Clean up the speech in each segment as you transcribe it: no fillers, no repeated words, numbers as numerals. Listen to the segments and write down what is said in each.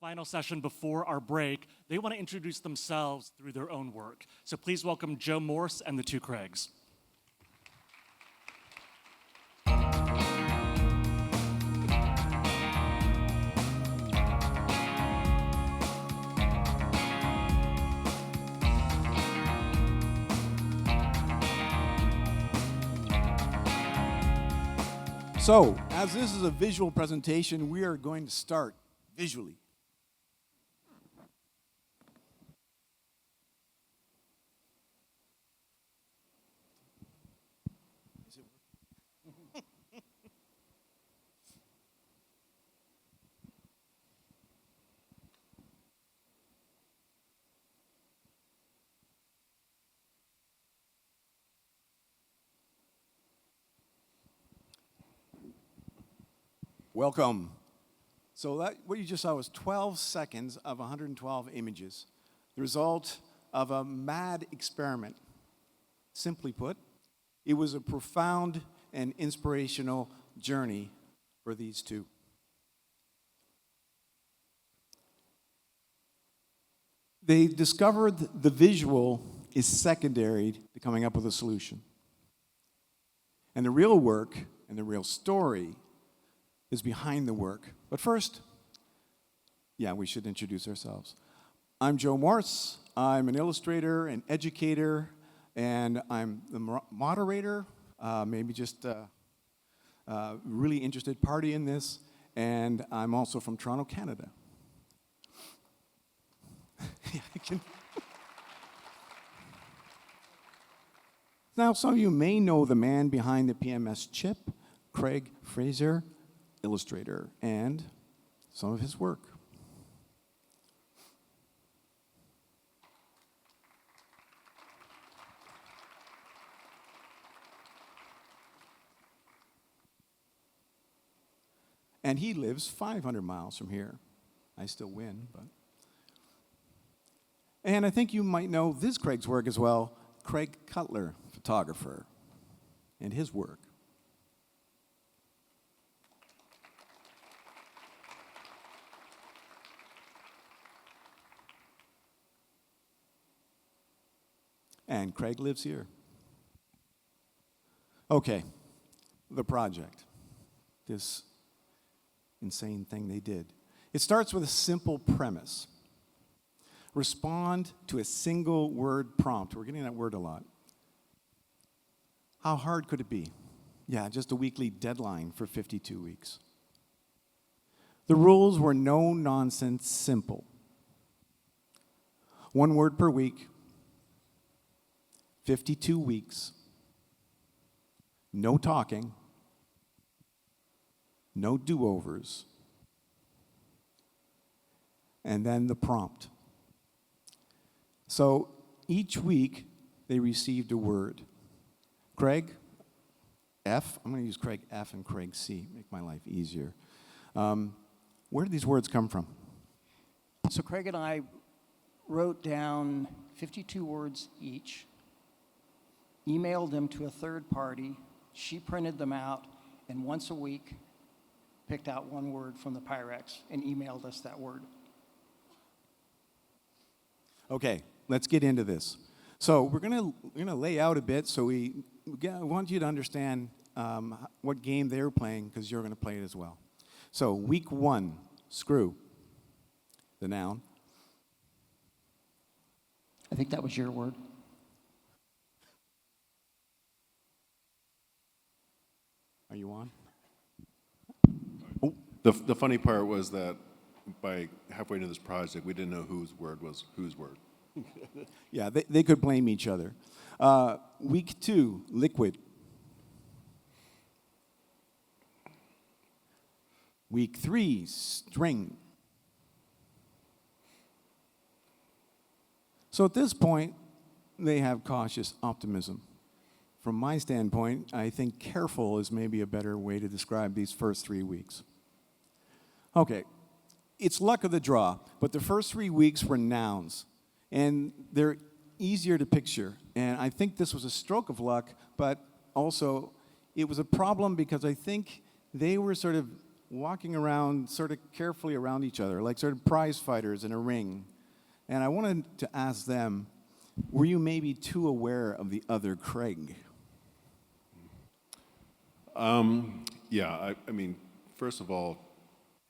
Final session before our break, they want to introduce themselves through their own work. So please welcome Joe Morse and the two Craigs. So, as this is a visual presentation, we are going to start visually. Welcome. So what you just saw was 12 seconds of 112 images, the result of a mad experiment. Simply put, it was a profound and inspirational journey for these two. They discovered the visual is secondary to coming up with a solution. And the real work and the real story is behind the work. But first, we should introduce ourselves. I'm Joe Morse. I'm an illustrator, an educator, and I'm the moderator, maybe just a really interested party in this, and I'm also from Toronto, Canada. Now, some of you may know the man behind the PMS chip, Craig Fraser, illustrator, and some of his work. And he lives 500 miles from here. I still win, but... And I think you might know this Craig's work as well, Craig Cutler, photographer, and his work. And Craig lives here. Okay, the project, this insane thing they did. It starts with a simple premise. Respond to a single word prompt. We're getting that word a lot. How hard could it be? Yeah, just a weekly deadline for 52 weeks. The rules were no nonsense simple. 1 word per week, 52 weeks, no talking, no do-overs, and then the prompt. So each week they received a word. Craig F, I'm going to use Craig F and Craig C, make my life easier. Where did these words come from? So Craig and I wrote down 52 words each, emailed them to a third party, she printed them out, and once a week picked out 1 word from the Pyrex and emailed us that word. Okay, let's get into this. So we're gonna lay out a bit so we want you to understand what game they're playing, because you're gonna play it as well. So week 1, screw, the noun. I think that was your word. Are you on? The funny part was that by halfway into this project, we didn't know whose word was whose word. Yeah, they could blame each other. Week 2, liquid. Week 3, string. So at this point, they have cautious optimism. From my standpoint, I think careful is maybe a better way to describe these first 3 weeks. Okay, it's luck of the draw, but the first 3 weeks were nouns, and they're easier to picture. And I think this was a stroke of luck, but also it was a problem because I think they were sort of walking around sort of carefully around each other, like sort of prize fighters in a ring. And I wanted to ask them, were you maybe too aware of the other Craig? Yeah, I mean, first of all,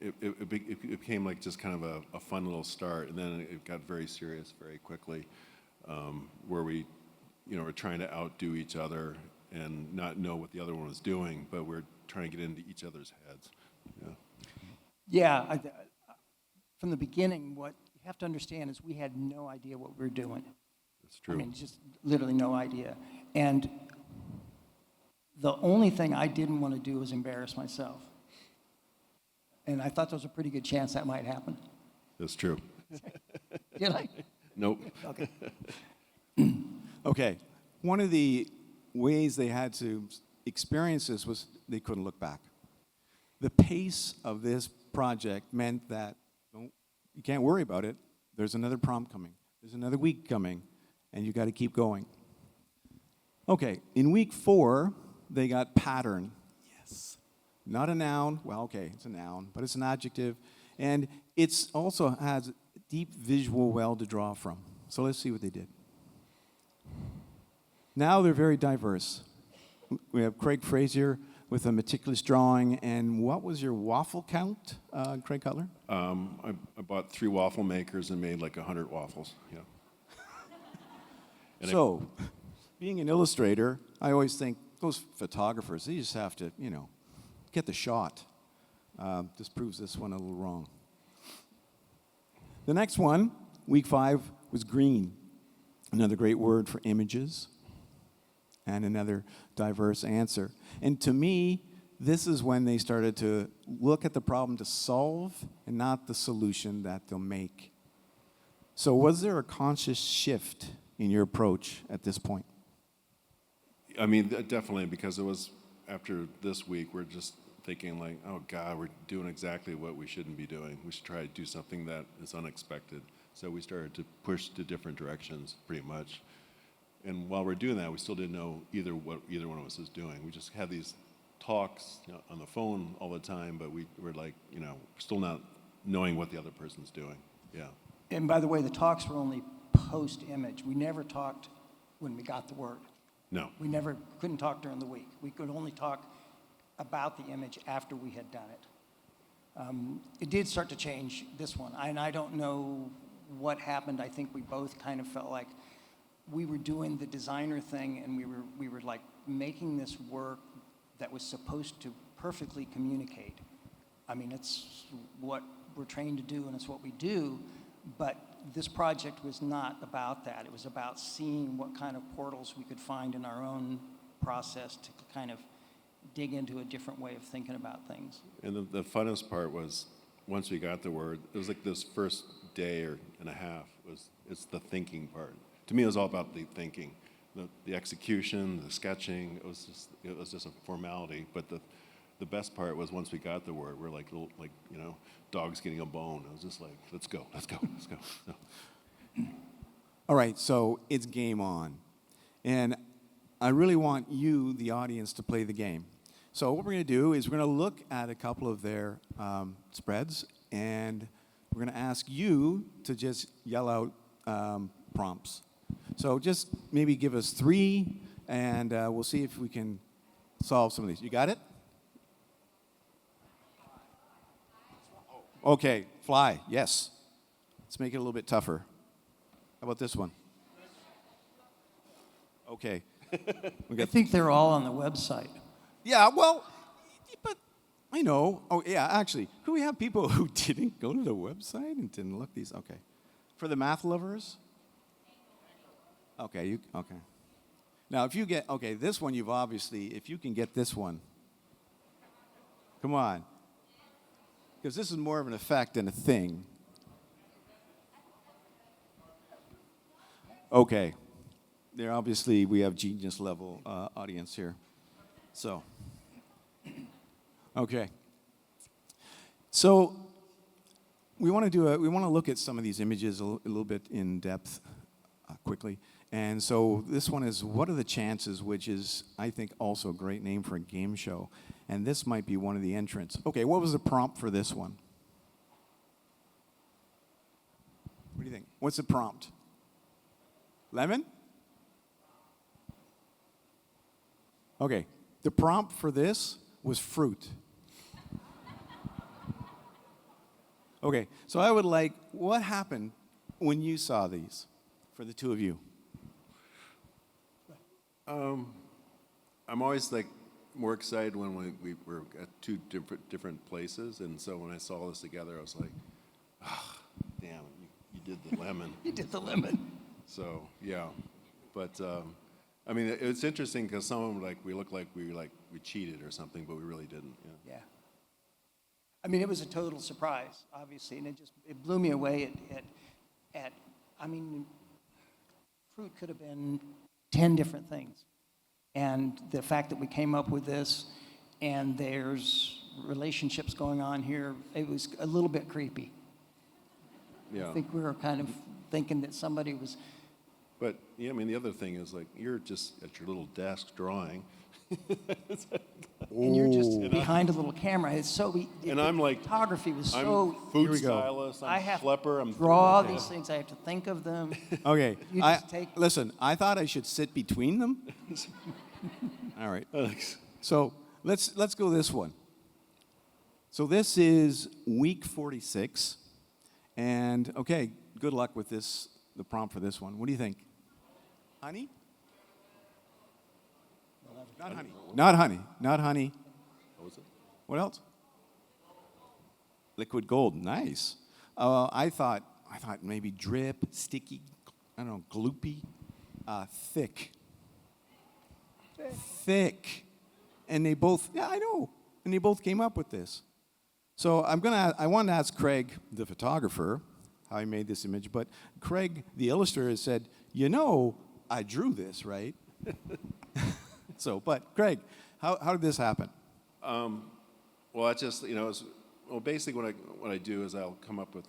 it became like just kind of a fun little start, and then it got very serious very quickly, where we, were trying to outdo each other and not know what the other one was doing, but we're trying to get into each other's heads. Yeah. Yeah, from the beginning, what you have to understand is we had no idea what we were doing. That's true. I mean, just literally no idea. And the only thing I didn't want to do was embarrass myself. And I thought there was a pretty good chance that might happen. That's true. Did I? Nope. Okay. Okay, one of the ways they had to experience this was they couldn't look back. The pace of this project meant that you can't worry about it. There's another prompt coming. There's another week coming, and you got to keep going. Okay, in week 4, they got pattern. Yes. Not a noun. Well, okay, it's a noun, but it's an adjective. And it's also has deep visual well to draw from. So let's see what they did. Now they're very diverse. We have Craig Frazier with a meticulous drawing. And what was your waffle count, Craig Cutler? I bought 3 waffle makers and made like 100 waffles. Yeah. And So, being an illustrator, I always think those photographers, they just have to, get the shot. This proves this one a little wrong. The next one, week 5, was green. Another great word for images. And another diverse answer. And to me, this is when they started to look at the problem to solve and not the solution that they'll make. So was there a conscious shift in your approach at this point? I mean, definitely, because it was after this week, we're just thinking like, oh God, we're doing exactly what we shouldn't be doing. We should try to do something that is unexpected. So we started to push to different directions, pretty much. And while we're doing that, we still didn't know what either one of us is doing. We just had these talks on the phone all the time, but we were like, still not knowing what the other person's doing. Yeah. And by the way, the talks were only post-image. We never talked when we got the word. No. We couldn't talk during the week. We could only talk about the image after we had done it. It did start to change this one, and I don't know what happened. I think we both kind of felt like we were doing the designer thing, and we were like making this work that was supposed to perfectly communicate. I mean, it's what we're trained to do, and it's what we do, but this project was not about that. It was about seeing what kind of portals we could find in our own process to kind of dig into a different way of thinking about things. And the funnest part was once we got the word, it was like this first day and a half it's the thinking part. To me, it was all about the thinking, the execution, the sketching. It was just a formality. But the best part was once we got the word, we're like little, dogs getting a bone. It was just like, let's go. So, All right, so it's game on. And I really want you, the audience, to play the game. So what we're going to do is we're going to look at a couple of their spreads, and we're going to ask you to just yell out prompts. So just maybe give us 3, and we'll see if we can solve some of these. You got it? Okay, fly, yes. Let's make it a little bit tougher. How about this one? Okay. I think they're all on the website. Yeah, well, but I know. Oh, yeah, actually, could we have people who didn't go to the website and didn't look these? Okay. For the math lovers? Okay, okay. Now, if you get, okay, this one you've obviously, if you can get this one, come on. Because this is more of an effect than a thing. Okay. There obviously, we have genius level audience here. So, okay. So, we want to look at some of these images a little bit in depth quickly. And so this one is What Are the Chances, which is, I think, also a great name for a game show. And this might be one of the entrants. Okay, what was the prompt for this one? What do you think? What's the prompt? Lemon? Okay, the prompt for this was fruit. Okay, so I would like, what happened when you saw these for the two of you? I'm always like more excited when we were at two different places, and so when I saw this together, I was like, ah, damn, you did the lemon. You did the lemon. So yeah, but I mean, it's interesting because some of them we look like we cheated or something, but we really didn't. Yeah. Yeah. I mean, it was a total surprise, obviously, and it blew me away I mean, fruit could have been 10 different things. And the fact that we came up with this and there's relationships going on here, it was a little bit creepy. Yeah. I think we were kind of thinking that somebody was, But yeah, I mean, the other thing is you're just at your little desk drawing. and you're just behind a little camera. It's so, And I'm like, photography was I'm so, food we go. stylist, I I'm have schlepper, to I'm draw yeah. these things, I have to think of them. Okay, You just take- listen, I thought I should sit between them. All right. So let's go this one. So this is week 46, and okay, good luck with this. The prompt for this one. What do you think? Honey? Not honey. Not honey. Not honey. What was it? What else? Liquid gold. Nice. I thought maybe drip, sticky. I don't know, gloopy, thick. Thick. And they both, yeah, I know. And they both came up with this. So I wanted to ask Craig, the photographer, how he made this image, but Craig, the illustrator, said, I drew this, right? So, but Craig, how did this happen? Well, that's just basically what I do is I'll come up with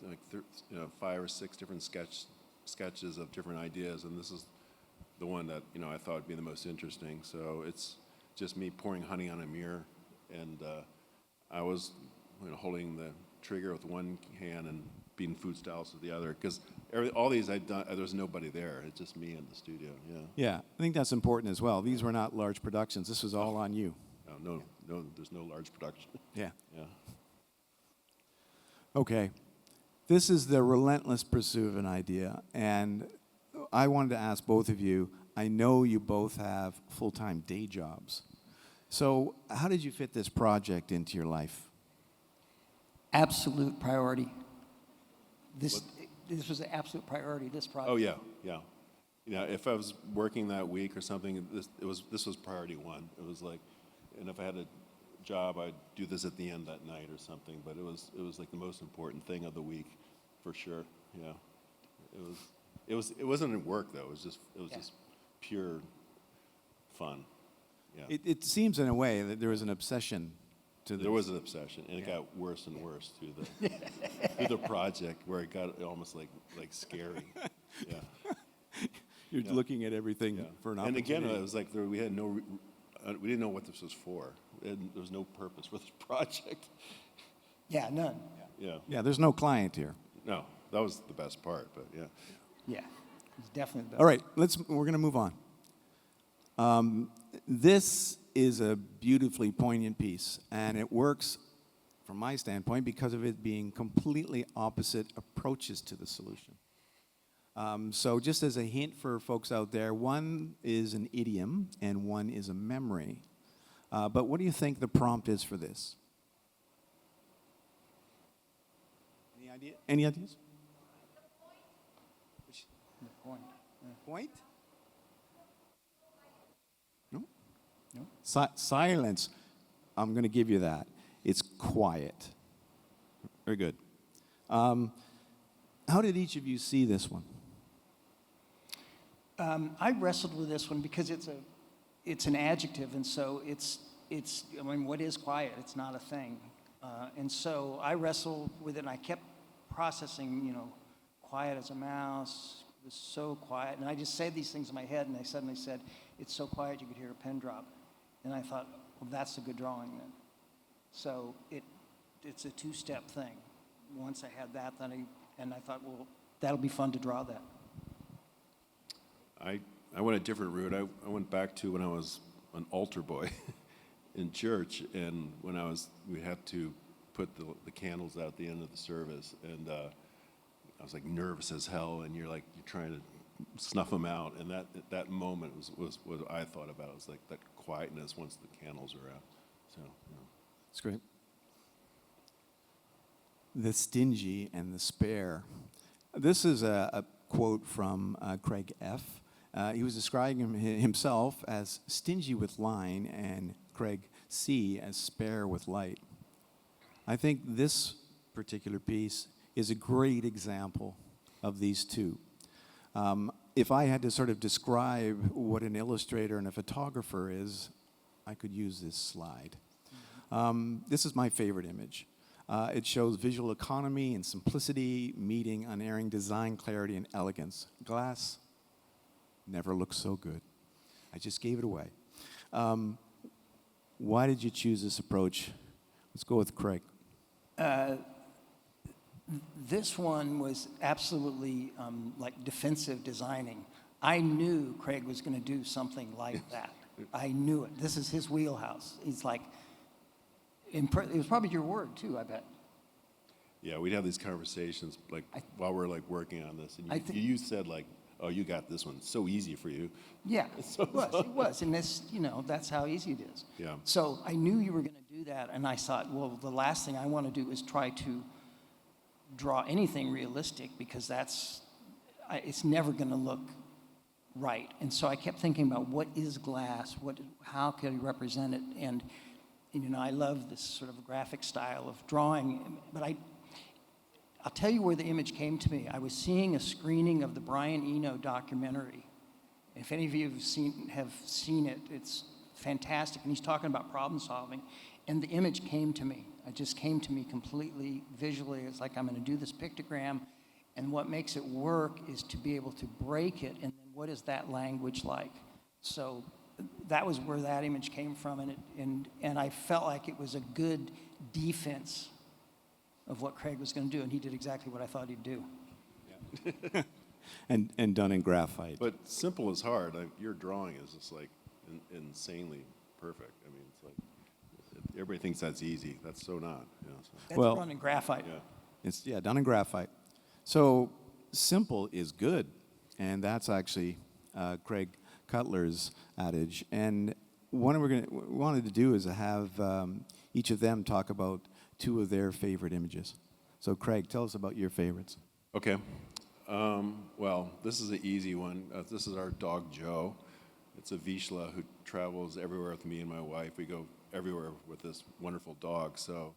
5 or 6 different sketches of different ideas, and this is the one that I thought would be the most interesting. So it's just me pouring honey on a mirror, and I was holding the trigger with one hand and being food stylist with the other, because all these I've done, there's nobody there. It's just me in the studio. Yeah. Yeah, I think that's important as well. These were not large productions. This was all on you. No, there's no large production. Yeah. Yeah. Okay. This is the relentless pursuit of an idea. And I wanted to ask both of you, I know you both have full-time day jobs. So how did you fit this project into your life? Absolute priority. This was an absolute priority, this project. Oh yeah, yeah. If I was working that week or something, this was priority one. It was like, and if I had a job, I'd do this at the end that night or something. But it was like the most important thing of the week, for sure. Yeah. It wasn't work though. It was just pure fun. Yeah. It seems in a way that there was an obsession to this. There was an obsession, and it got worse and worse through the project, where it got almost like scary. Yeah. You're looking at everything Yeah. for an And opportunity. again, it was like we had we didn't know what this was for. There was no purpose for this project. Yeah, none. Yeah. Yeah, there's no client here. No, that was the best part, but yeah. Yeah, it's definitely better. All right, we're going to move on. This is a beautifully poignant piece, and it works from my standpoint because of it being completely opposite approaches to the solution. So just as a hint for folks out there, one is an idiom and one is a memory. But what do you think the prompt is for this? Any idea? Any ideas? Good point. Point? No? No. Silence. I'm going to give you that. It's quiet. Very good. How did each of you see this one? I wrestled with this one because it's an adjective, and so it's. I mean, what is quiet? It's not a thing, and so I wrestled with it. And I kept processing, quiet as a mouse, It was so quiet. And I just said these things in my head, and I suddenly said, it's so quiet you could hear a pin drop. And I thought, well, that's a good drawing then. So it's a two-step thing. Once I had that, then I thought, well, that'll be fun to draw that. I went a different route. I went back to when I was an altar boy in church, and when we had to put the candles out at the end of the service, and I was like nervous as hell, and you're trying to snuff them out, and that moment was what I thought about. It was like that quietness once the candles are out. So, you know. It's great. The stingy and the spare. This is a quote from Craig F. He was describing himself as stingy with line and Craig C. as spare with light. I think this particular piece is a great example of these two. If I had to sort of describe what an illustrator and a photographer is, I could use this slide. This is my favorite image. It shows visual economy and simplicity meeting unerring design clarity and elegance. Glass never looks so good. I just gave it away. Why did you choose this approach? Let's go with Craig. This one was absolutely like defensive designing. I knew Craig was going to do something like that. I knew it. This is his wheelhouse. He's like, it was probably your word too, I bet. Yeah, we'd have these conversations while we're working on this, and I think- you said oh, you got this one. It's so easy for you. Yeah, it was, and this, that's how easy it is. Yeah. So I knew you were going to do that, and I thought, well, the last thing I want to do is try to draw anything realistic because it's never going to look right. And so I kept thinking about what is glass, how can I represent it, and I love this sort of graphic style of drawing, but I'll tell you where the image came to me. I was seeing a screening of the Brian Eno documentary. If any of you have seen it, it's fantastic. And he's talking about problem solving. And the image came to me. It just came to me completely visually. It's like I'm going to do this pictogram. And what makes it work is to be able to break it. And then what is that language like? So that was where that image came from. And I felt like it was a good defense of what Craig was going to do, and he did exactly what I thought he'd do. And done in graphite. But simple is hard. Your drawing is just insanely perfect. I mean, it's everybody thinks that's easy. That's so not. So. That's Well- done in graphite. Yeah. It's done in graphite. So simple is good, and that's actually Craig Cutler's adage. And what we wanted to do is have each of them talk about two of their favorite images. So Craig, tell us about your favorites. Okay. Well, this is an easy one. This is our dog, Joe. It's a Vizsla who travels everywhere with me and my wife. We go everywhere with this wonderful dog. So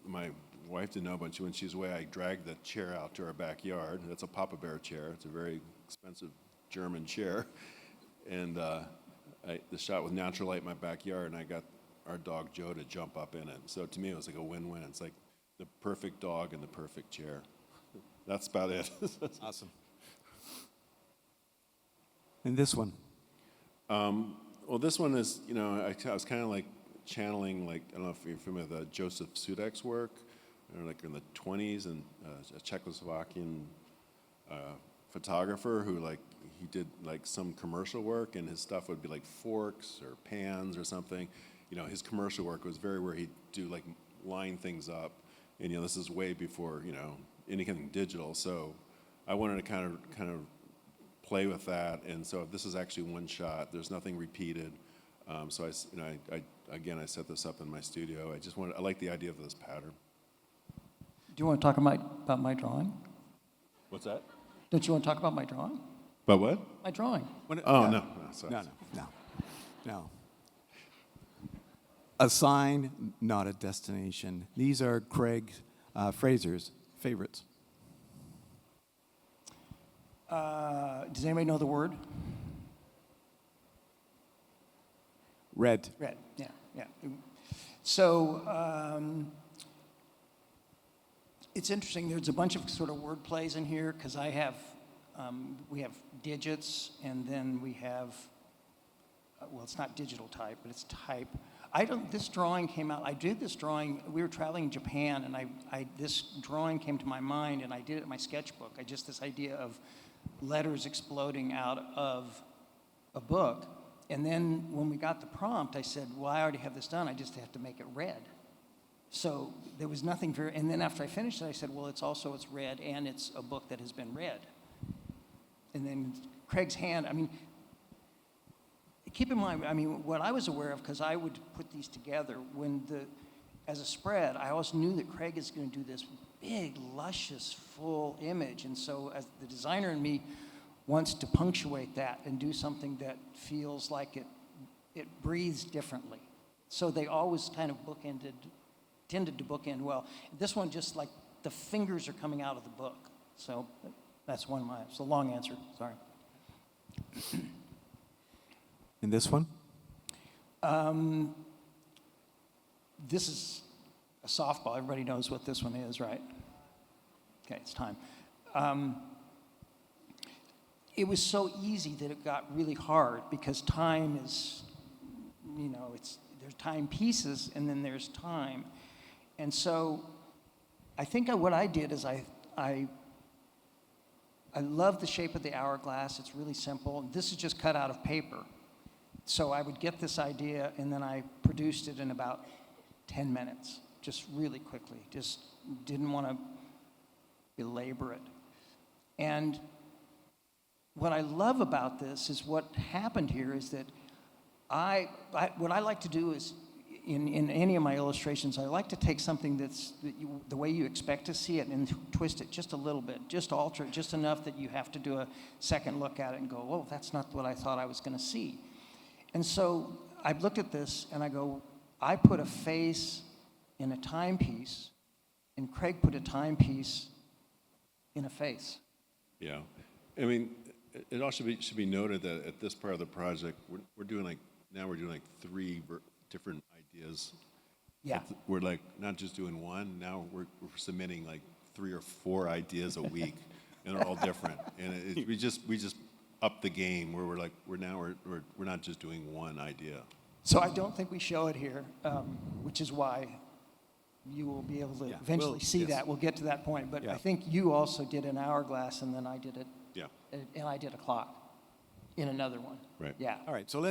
my wife didn't know, but when she was away, I dragged the chair out to our backyard. That's a Papa Bear chair. It's a very expensive German chair. And the shot with natural light in my backyard, and I got our dog Joe to jump up in it. So to me, it was like a win-win. It's like the perfect dog and the perfect chair. That's about it. Awesome. And this one? Well, this one is, I was kind of channeling, I don't know if you're familiar with Joseph Sudek's work, in the 20s, and a Czechoslovakian photographer who he did some commercial work, and his stuff would be like forks or pans or something. His commercial work was where he'd do line things up, and this is way before anything digital. So I wanted to kind of play with that, and so this is actually one shot. There's nothing repeated. So I set this up in my studio. I like the idea of this pattern. Do you want to talk about my drawing? What's that? Don't you want to talk about my drawing? But what? My drawing. Oh, no, sorry. No. A sign, not a destination. These are Craig Fraser's favorites. Does anybody know the word? Red. Red, yeah. So It's interesting, there's a bunch of sort of word plays in here, because we have digits, and then we have, well, it's not digital type, but it's type. This drawing came out, I did this drawing, we were traveling in Japan, and this drawing came to my mind, and I did it in my sketchbook. This idea of letters exploding out of a book. And then when we got the prompt, I said, well, I already have this done, I just have to make it red. So there was nothing and then after I finished it, I said, well, it's red, and it's a book that has been read. And then Craig's hand, keep in mind, what I was aware of, because I would put these together, as a spread, I always knew that Craig is going to do this big, luscious, full image. And so as the designer in me wants to punctuate that and do something that feels like it breathes differently. So they always kind of tended to bookend well. This one, just like the fingers are coming out of the book. So that's it's a long answer, sorry. And this one? This is a softball. Everybody knows what this one is, right? Okay, it's time. It was so easy that it got really hard, because time is, there's time pieces and then there's time. And so I think what I did is I love the shape of the hourglass. It's really simple. This is just cut out of paper. So I would get this idea, and then I produced it in about 10 minutes, just really quickly. Just didn't want to belabor it. And what I love about this is what happened here is that what I like to do is, in any of my illustrations, I like to take something the way you expect to see it and twist it just a little bit, just alter it just enough that you have to do a second look at it and go, oh, that's not what I thought I was going to see. And so I looked at this and I go, I put a face in a timepiece, and Craig put a timepiece in a face. Yeah. It also should be noted that at this part of the project, we're doing like three different ideas. Yeah. We're like not just doing one. Now we're submitting like 3 or 4 ideas a week, and they're all different. And we just up the game where we're not just doing one idea. So I don't think we show it here, which is why you will be able to eventually see yes. that. We'll get to that point. But Yeah. I think you also did an hourglass, and then I did it. Yeah. And I did a clock in another one. Right. Yeah. All right, so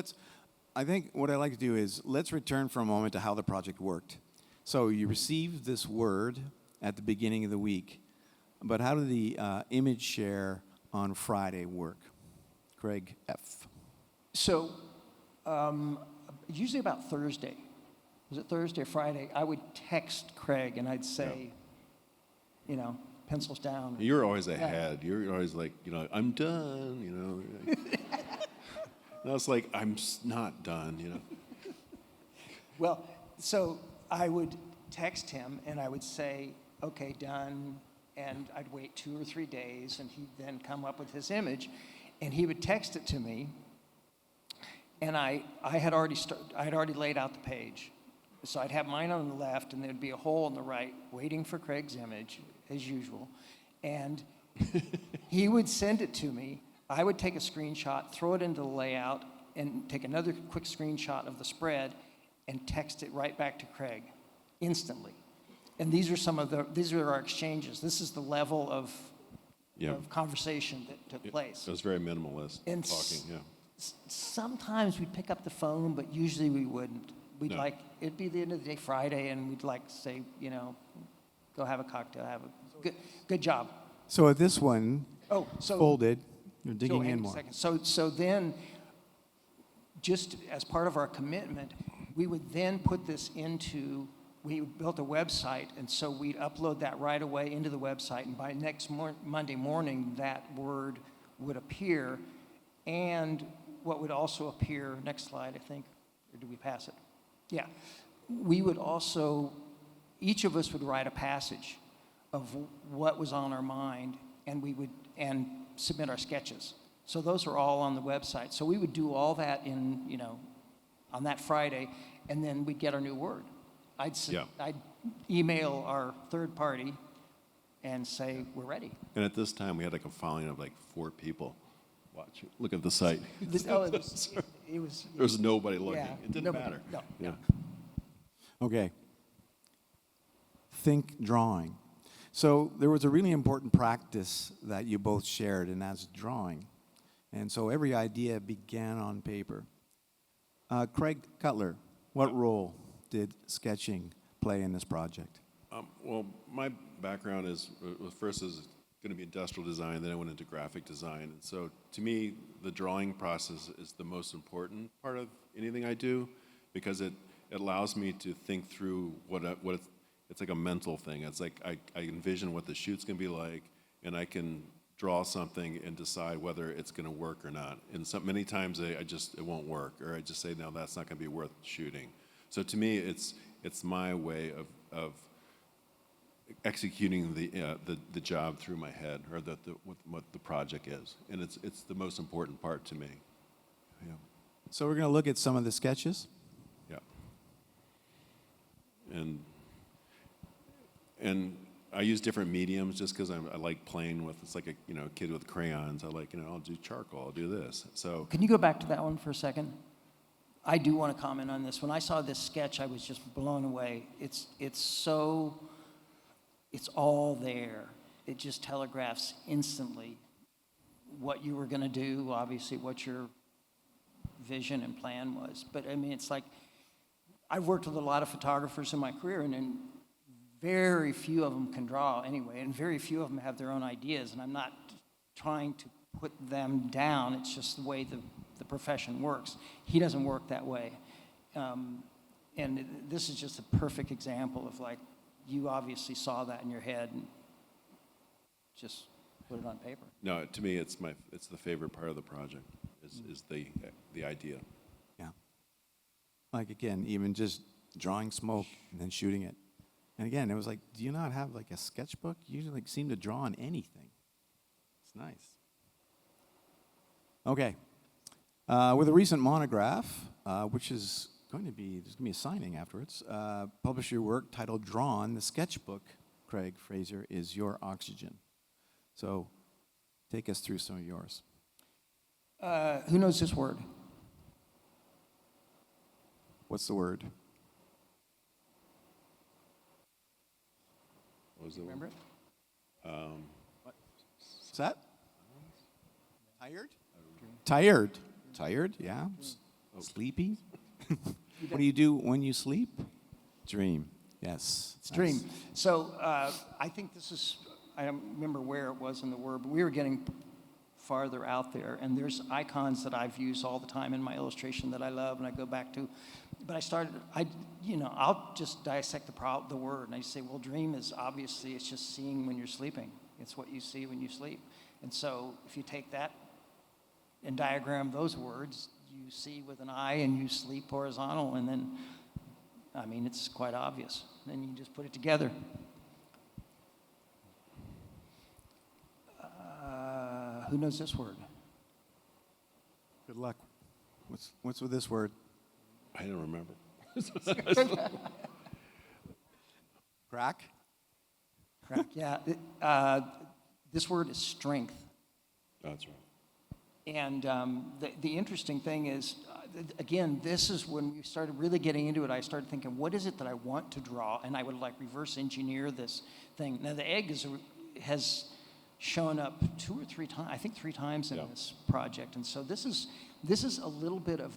I think what I'd like to do is let's return for a moment to how the project worked. So you received this word at the beginning of the week, but how did the image share on Friday work? Craig F. So usually about Thursday, was it Thursday or Friday, I would text Craig and I'd say, pencils down. You're always ahead. You're always like, I'm done, And I was like, I'm not done, Well, so I would text him and I would say, okay, done. And I'd wait 2 or 3 days, and he'd then come up with his image, and he would text it to me. And I had already laid out the page. So I'd have mine on the left, and there'd be a hole on the right, waiting for Craig's image, as usual. And he would send it to me. I would take a screenshot, throw it into the layout, and take another quick screenshot of the spread, and text it right back to Craig instantly. And these are our exchanges. This is the level of conversation that took place. It was very minimalist And talking, yeah. Sometimes we'd pick up the phone, but usually we wouldn't. No. It'd be the end of the day, Friday, and we'd say, go have a cocktail, have a good job. So at this one, Oh, so folded, you're So digging hang in on a more. second. So then, just as part of our commitment, we would then put this we built a website, and so we'd upload that right away into the website, and by next Monday morning, that word would appear, and what would also appear, next slide, I think, or do we pass it? Yeah. We would also, each of us would write a passage of what was on our mind, and submit our sketches. So those are all on the website. So we would do all that on that Friday, and then we'd get our new word. I'd email our third party and say, we're ready. And at this time, we had like a following of like 4 people watching, look at the site. Oh, it was, There was nobody looking. yeah, It didn't nobody- matter. No, Yeah. Okay. Think drawing. So there was a really important practice that you both shared, and that's drawing. And so every idea began on paper. Craig Cutler, what role did sketching play in this project? Well, my background is first is going to be industrial design, then I went into graphic design. And so to me, the drawing process is the most important part of anything I do because it allows me to think through it's like a mental thing. It's like I envision what the shoot's going to be like, and I can draw something and decide whether it's going to work or not. And many times it won't work, or I just say, no, that's not going to be worth shooting. So to me, it's my way of executing the job through my head, or what the project is, and it's the most important part to me. Yeah, So we're going to look at some of the sketches. yeah. And I use different mediums just because I like playing with. It's like a kid with crayons. I like I'll do charcoal. I'll do this. So Can you go back to that one for a second? I do want to comment on this. When I saw this sketch, I was just blown away. It's all there. It just telegraphs instantly what you were going to do, obviously what your vision and plan was. But I mean, it's like, I've worked with a lot of photographers in my career, and very few of them can draw anyway, and very few of them have their own ideas, and I'm not trying to put them down. It's just the way the profession works. He doesn't work that way. This is just a perfect example of, like, you obviously saw that in your head and just put it on paper. no, to me, it's the favorite part of the project is the idea. Yeah. Like, again, even just drawing smoke and then shooting it. And again, it was like, do you not have like a sketchbook? You like seem to draw on anything. It's nice. Okay. With a recent monograph, which is there's going to be a signing afterwards, publish your work titled Drawn, the sketchbook, Craig Fraser, is your oxygen. So take us through some of yours. Who knows this word? What's the word? What was it? Remember it? What's that? Tired? Tired. Tired, yeah. Sleepy? What do you do when you sleep? Dream. Yes. It's dream. So I think this is, I don't remember where it was in the word, but we were getting farther out there, and there's icons that I've used all the time in my illustration that I love and I go back to. But I'll just dissect the word, and I say, well, dream is obviously, it's just seeing when you're sleeping. It's what you see when you sleep. And so if you take that and diagram those words, you see with an eye and you sleep horizontal, and then, I mean, it's quite obvious. Then you just put it together. Who knows this word? Good luck. What's with this word? I don't remember. Crack? Correct. Yeah. This word is strength. That's right. And the interesting thing is, again, this is when we started really getting into it. I started thinking, what is it that I want to draw? And I would like reverse engineer this thing. Now, the egg has shown up 2 or 3 times, I think 3 times in this project. And so this is a little bit of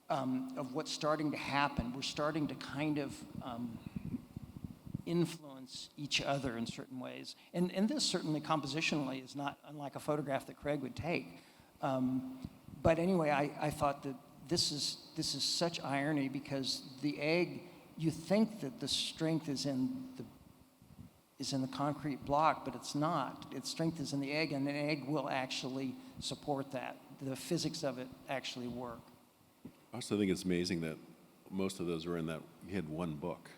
of what's starting to happen. We're starting to kind of influence each other in certain ways. And this certainly compositionally is not unlike a photograph that Craig would take. But anyway, I thought that this is such irony, because the egg, you think that the strength is in the concrete block, but it's not. Its strength is in the egg, and the egg will actually support that. The physics of it actually work. I also think it's amazing that most of those were in that, you had one book,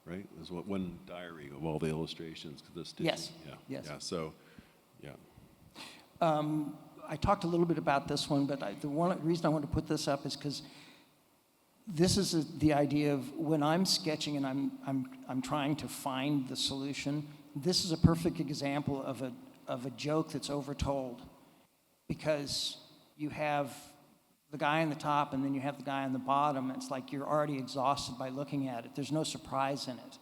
right? There's one diary of all the illustrations. The stitching. Yes. Yeah. Yes. Yeah. So, yeah. I talked a little bit about this one, but the one reason I want to put this up is because this is the idea of when I'm sketching and I'm trying to find the solution, this is a perfect example of a joke that's overtold, because you have the guy on the top and then you have the guy on the bottom. It's like you're already exhausted by looking at it. There's no surprise in it.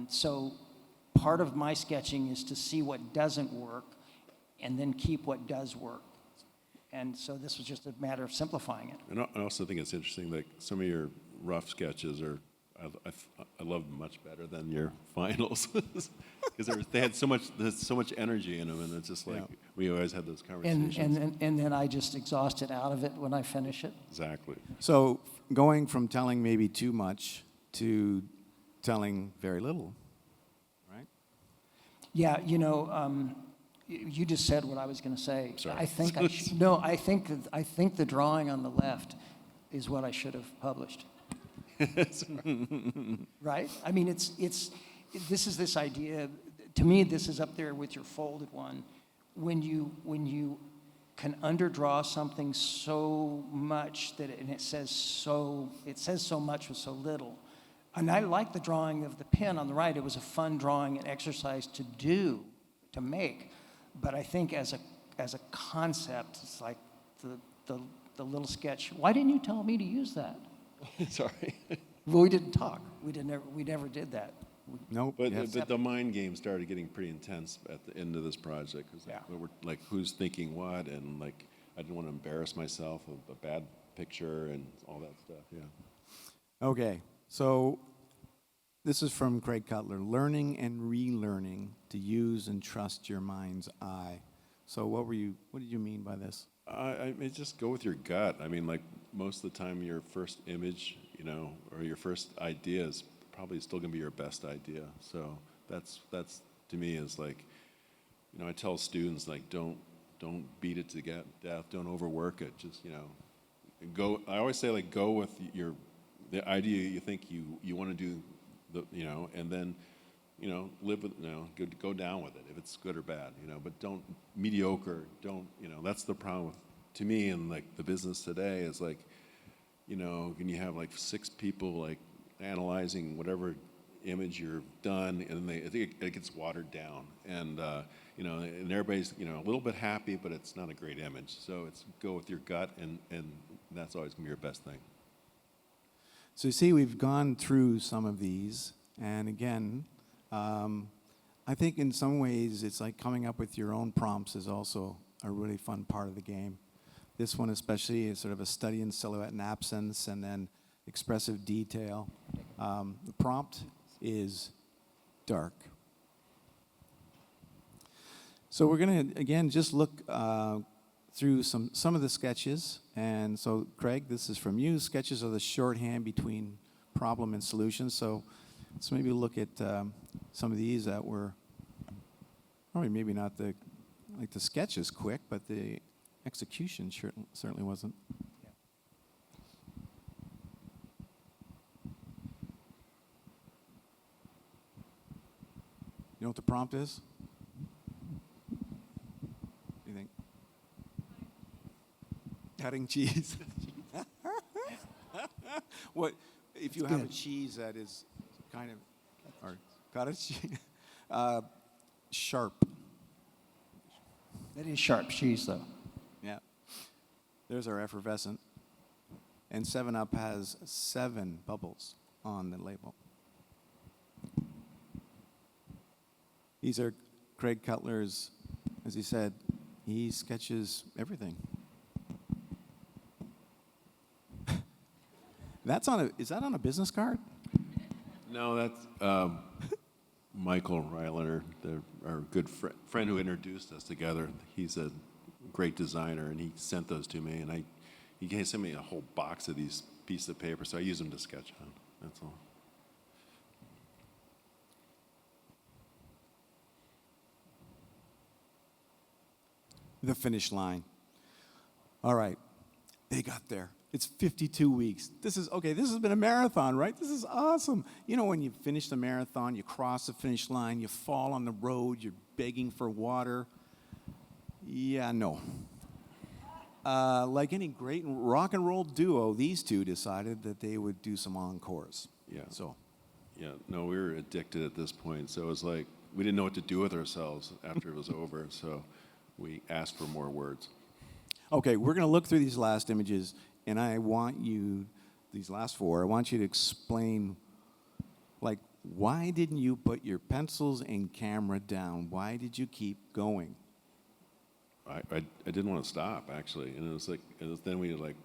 So part of my sketching is to see what doesn't work and then keep what does work. And so this was just a matter of simplifying it. And I also think it's interesting that some of your rough sketches are, I love them much better than your finals, because they had there's so much energy in them, and it's just like we always had those conversations. And then I just exhaust it out of it when I finish it. Exactly. So going from telling maybe too much to telling very little, right? Yeah, you just said what I was going to say. Sorry. I think I should, no, I think the drawing on the left is what I should have published. Right? I mean, this is this idea. To me, this is up there with your folded one. When you can underdraw something so much that it says so much with so little. And I like the drawing of the pin on the right. It was a fun drawing and exercise to make. But I think as a concept, it's like the little sketch. Why didn't you tell me to use that? Sorry. Well, we didn't talk. We never did that. Nope. But, yes. but the mind game started getting pretty intense at the end of this project. 'Cause Yeah. we're like, who's thinking what? And like, I didn't want to embarrass myself of a bad picture and all that stuff. Yeah. Okay, so this is from Craig Cutler. Learning and relearning to use and trust your mind's eye. So what did you mean by this? I mean, just go with your gut. I mean, like most of the time, your first image, or your first idea is probably still going to be your best idea. So that's to me is like, I tell students like, don't beat it to death. Don't overwork it. Just go. I always say like, go with the idea you think you want to do, and then live with, go down with it if it's good or bad, but don't mediocre, that's the problem to me in like the business today is like, when you have like 6 people like analyzing whatever image you're done, and I think it gets watered down, and and everybody's a little bit happy, but it's not a great image. So it's go with your gut, and that's always gonna be your best thing. So you see, we've gone through some of these, and again, I think in some ways it's like coming up with your own prompts is also a really fun part of the game. This one especially is sort of a study in silhouette and absence, and then expressive detail. The prompt is dark. So we're going to, again, just look through some of the sketches. And so, Craig, this is from you. Sketches are the shorthand between problem and solution. So let's maybe look at some of these that were probably maybe not the sketch is quick, but the execution certainly wasn't. You know what the prompt is? What do you think? Cutting cheese. What if you have a cheese that is kind of, or cottage cheese, sharp? That is sharp cheese, though. Yeah. There's our effervescent. And 7-Up has 7 bubbles on the label. These are Craig Cutler's, as he said, he sketches everything. Is that on a business card? No, that's Michael Rylander, our good friend who introduced us together. He's a great designer, and he sent those to me, and he sent me a whole box of these pieces of paper, so I use them to sketch on. That's all. The finish line. All right, they got there. It's 52 weeks. This has been a marathon, right? This is awesome. When you finish the marathon, you cross the finish line, you fall on the road, you're begging for water. Yeah, no. Like any great rock and roll duo, these two decided that they would do some encores. Yeah. So, Yeah, no, we were addicted at this point. So it was like, we didn't know what to do with ourselves after it was over, so we asked for more words. Okay, we're going to look through these last images, and I want you, these last four, I want you to explain, like, why didn't you put your pencils and camera down? Why did you keep going? I didn't want to stop, actually, and it was like, then we like,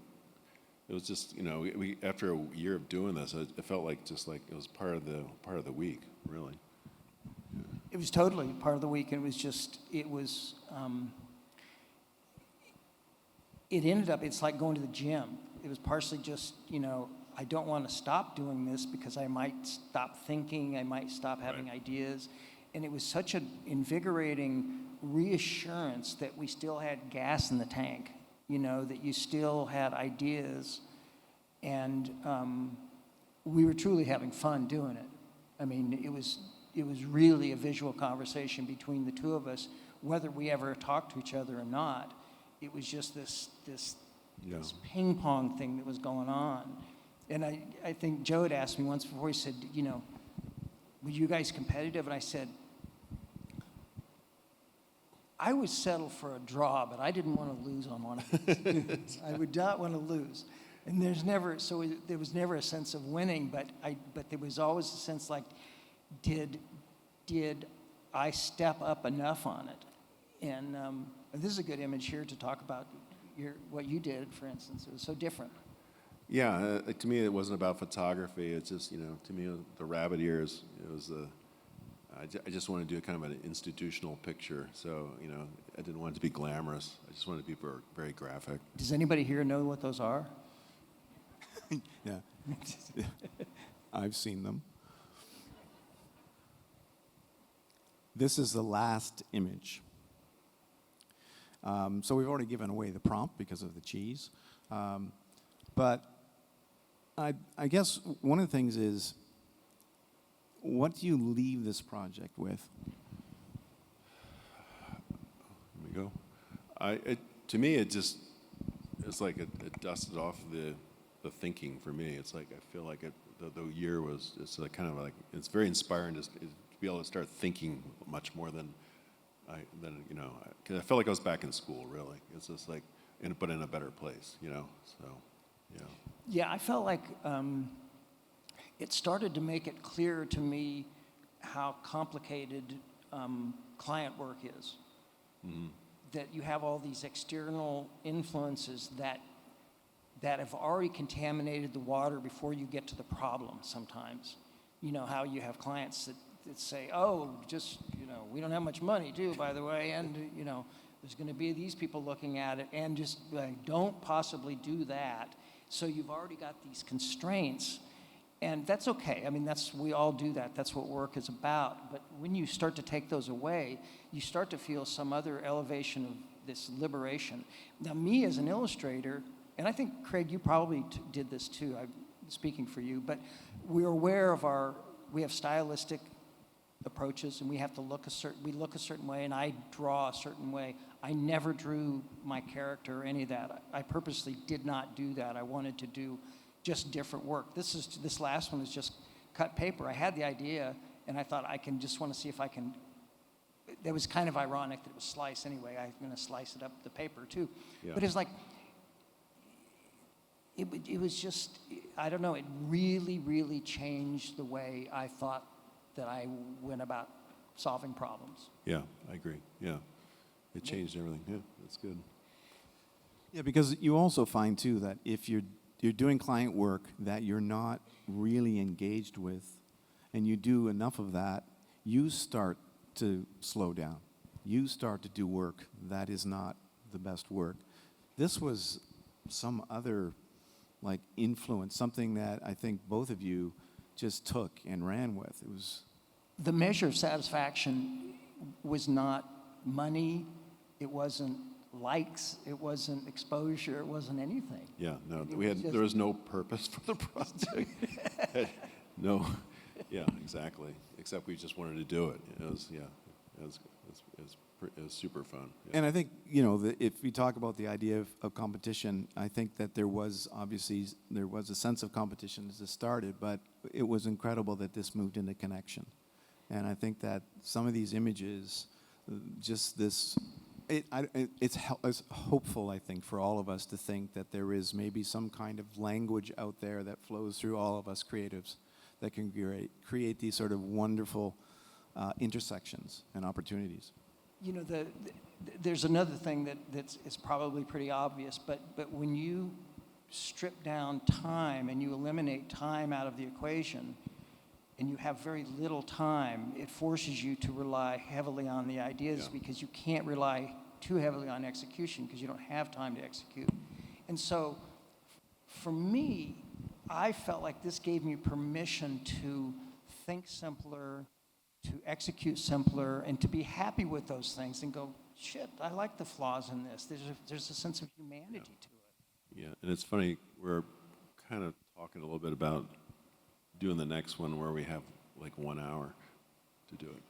it was just, you know, we after a year of doing this, it felt like just like it was part of the week, really. It was totally part of the week, and it was just, it ended up, it's like going to the gym. It was partially just, you know, I don't want to stop doing this because I might stop thinking, I might stop having ideas. And it was such an invigorating reassurance that we still had gas in the tank, you know, that you still had ideas. And we were truly having fun doing it. I mean, it was really a visual conversation between the two of us, whether we ever talked to each other or not. It was just this ping pong thing that was going on. And I think Joe had asked me once before, he said, you know, were you guys competitive? And I said, I would settle for a draw, but I didn't want to lose on one of these. I would not want to lose. And there was never a sense of winning, but there was always a sense like, did I step up enough on it? And this is a good image here to talk about what you did, for instance. It was so different. Yeah, to me, it wasn't about photography. It's just, you know, to me, the rabbit ears, it was I just wanted to do kind of an institutional picture. So, you know, I didn't want it to be glamorous. I just wanted it to be very, very graphic. Does anybody here know what those are? Yeah. I've seen them. This is the last image. So we've already given away the prompt because of the cheese. But I guess one of the things is, what do you leave this project with? Here we go. To me, it's like it dusted off the thinking for me. It's like I feel like the year was, it's like kind of like, it's very inspiring to be able to start thinking much more than you know, 'cause I felt like I was back in school, really. It's just like, but in a better place, you know, so, yeah. Yeah, I felt like it started to make it clear to me how complicated client work is. Mm-hmm. That you have all these external influences that have already contaminated the water before you get to the problem sometimes. You know, how you have clients that say, oh, just, you know, we don't have much money too, by the way, and, you know, there's going to be these people looking at it, and just like, don't possibly do that. So you've already got these constraints, and that's okay. I mean, we all do that. That's what work is about. But when you start to take those away, you start to feel some other elevation of this liberation. Now, me as an illustrator, and I think, Craig, you probably did this too, I'm speaking for you, but we're aware of we have stylistic approaches, and we have to look a certain way, and I draw a certain way. I never drew my character or any of that. I purposely did not do that. I wanted to do just different work. This last one is just cut paper. I had the idea, and I thought I just want to see if I can. That was kind of ironic that it was slice anyway. I'm going to slice it up the paper too. Yeah. But it's like, it was just, I don't know, it really, really changed the way I thought that I went about solving problems. Yeah, I agree. Yeah, it changed everything. Yeah, that's good. Yeah, because you also find too that if you're doing client work that you're not really engaged with, and you do enough of that, you start to slow down. You start to do work that is not the best work. This was some other like influence, something that I think both of you just took and ran with. It was the measure of satisfaction was not money, it wasn't likes, it wasn't exposure, it wasn't anything. Yeah, no, there was no purpose for the project. No, yeah, exactly. Except we just wanted to do it. It was super fun. Yeah. And I think, you know, if we talk about the idea of competition, I think that there was a sense of competition as it started, but it was incredible that this moved into connection. And I think that some of these images, just this, it's hopeful, I think, for all of us to think that there is maybe some kind of language out there that flows through all of us creatives that can create these sort of wonderful intersections and opportunities. You know, there's another thing that's is probably pretty obvious, but when you strip down time and you eliminate time out of the equation, and you have very little time, it forces you to rely heavily on the ideas because you can't rely too heavily on execution because you don't have time to execute. And so, for me, I felt like this gave me permission to think simpler, to execute simpler, and to be happy with those things and go, shit, I like the flaws in this. There's a sense of humanity to it. Yeah, and it's funny, we're kind of talking a little bit about doing the next one where we have like 1 hour to do it.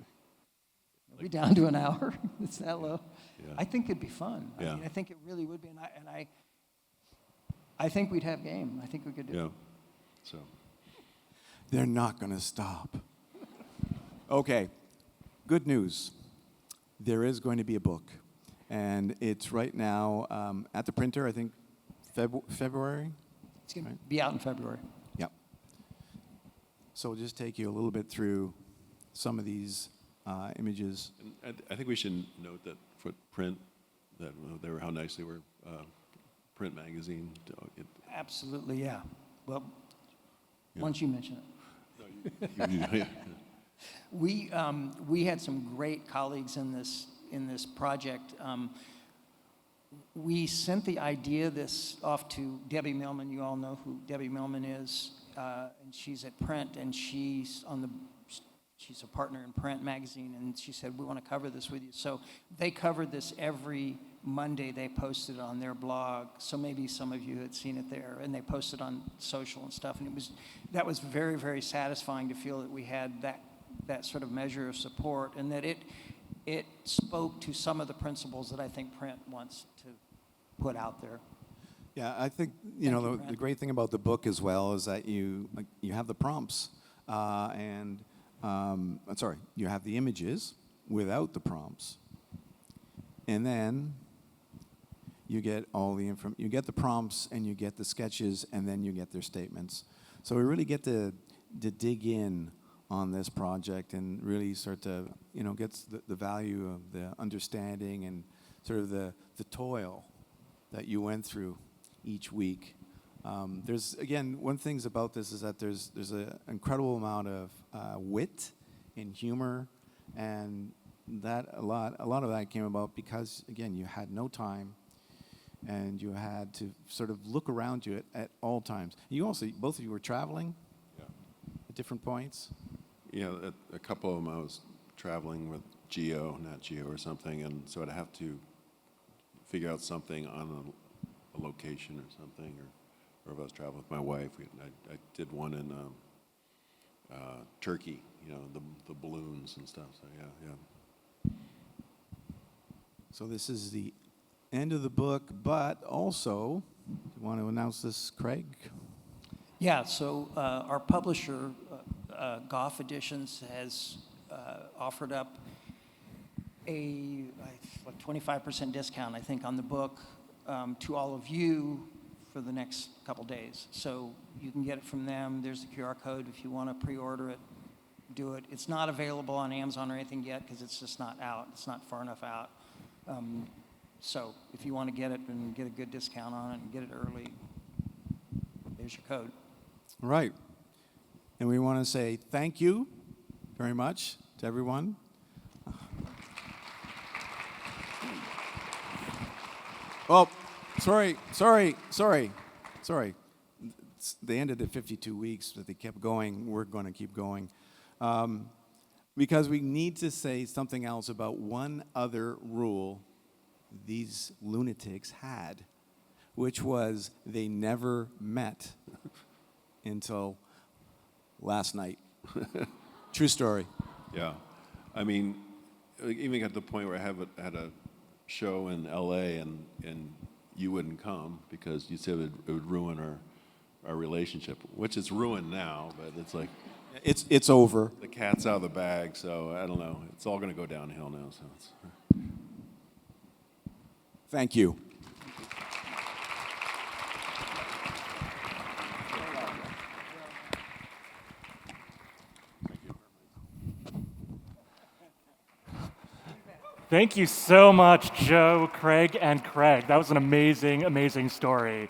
Are we down to an hour? It's that low? Yeah. I think it'd be fun. Yeah. I mean, I think it really would be, and I think we'd have game. I think we could do Yeah, it. so. They're not going to stop. Okay, good news. There is going to be a book, and it's right now at the printer, I think February? It's going Right. to be out in February. Yep. So we'll just take you a little bit through some of these images. And I think we should note that for print, that they were how nice they were. Print magazine. Absolutely, yeah. Well, Yeah. once you mention it. Yeah. We had some great colleagues in this project. We sent the idea this off to Debbie Millman. You all know who Debbie Millman is, and she's at Print, and she's a partner in Print magazine, and she said, we want to cover this with you. So they covered this every Monday. They posted on their blog, so maybe some of you had seen it there, and they posted on social and stuff, and that was very, very satisfying to feel that we had that sort of measure of support, and that it spoke to some of the principles that I think Print wants to put out there. Yeah, I think Thank you, the Brad. great thing about the book as well is that you have the prompts you have the images without the prompts, and then you get all the you get the prompts and you get the sketches and then you get their statements. So we really get to dig in on this project and really start to get the value of the understanding and sort of the toil that you went through each week. There's, again, one thing about this is that there's an incredible amount of wit and humor, and that a lot of that came about because, again, you had no time, and you had to sort of look around you at all times. You also, both of you were traveling Yeah. at different points. Yeah, a couple of them I was traveling with Nat Geo or something, and so I'd have to figure out something on a location or something, or if I was traveling with my wife, I did one in Turkey, the balloons and stuff, so yeah. So this is the end of the book, but also, you want to announce this, Craig? Yeah, so our publisher, Goff Editions, has offered up a 25% discount, I think, on the book to all of you for the next couple days. So you can get it from them. There's a QR code if you want to pre-order it, do it. It's not available on Amazon or anything yet because it's just not out. It's not far enough out. So if you want to get it and get a good discount on it and get it early, there's your code. Right. And we want to say thank you very much to everyone. Oh, sorry. They ended at 52 weeks, but they kept going. We're going to keep going. Because we need to say something else about one other rule these lunatics had, which was they never met until last night. True story. Yeah, I mean, even got to the point where I had a show in L.A. and you wouldn't come because you said it would ruin our relationship, which is ruined now. But it's like, It's over. The cat's out of the bag, so I don't know. It's all going to go downhill now. So it's, Thank you. Thank you so much, Joe, Craig, and Craig. That was an amazing, amazing story.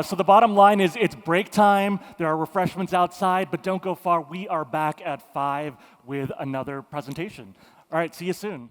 So the bottom line is it's break time. There are refreshments outside, but don't go far. We are back at 5 with another presentation. All right, see you soon.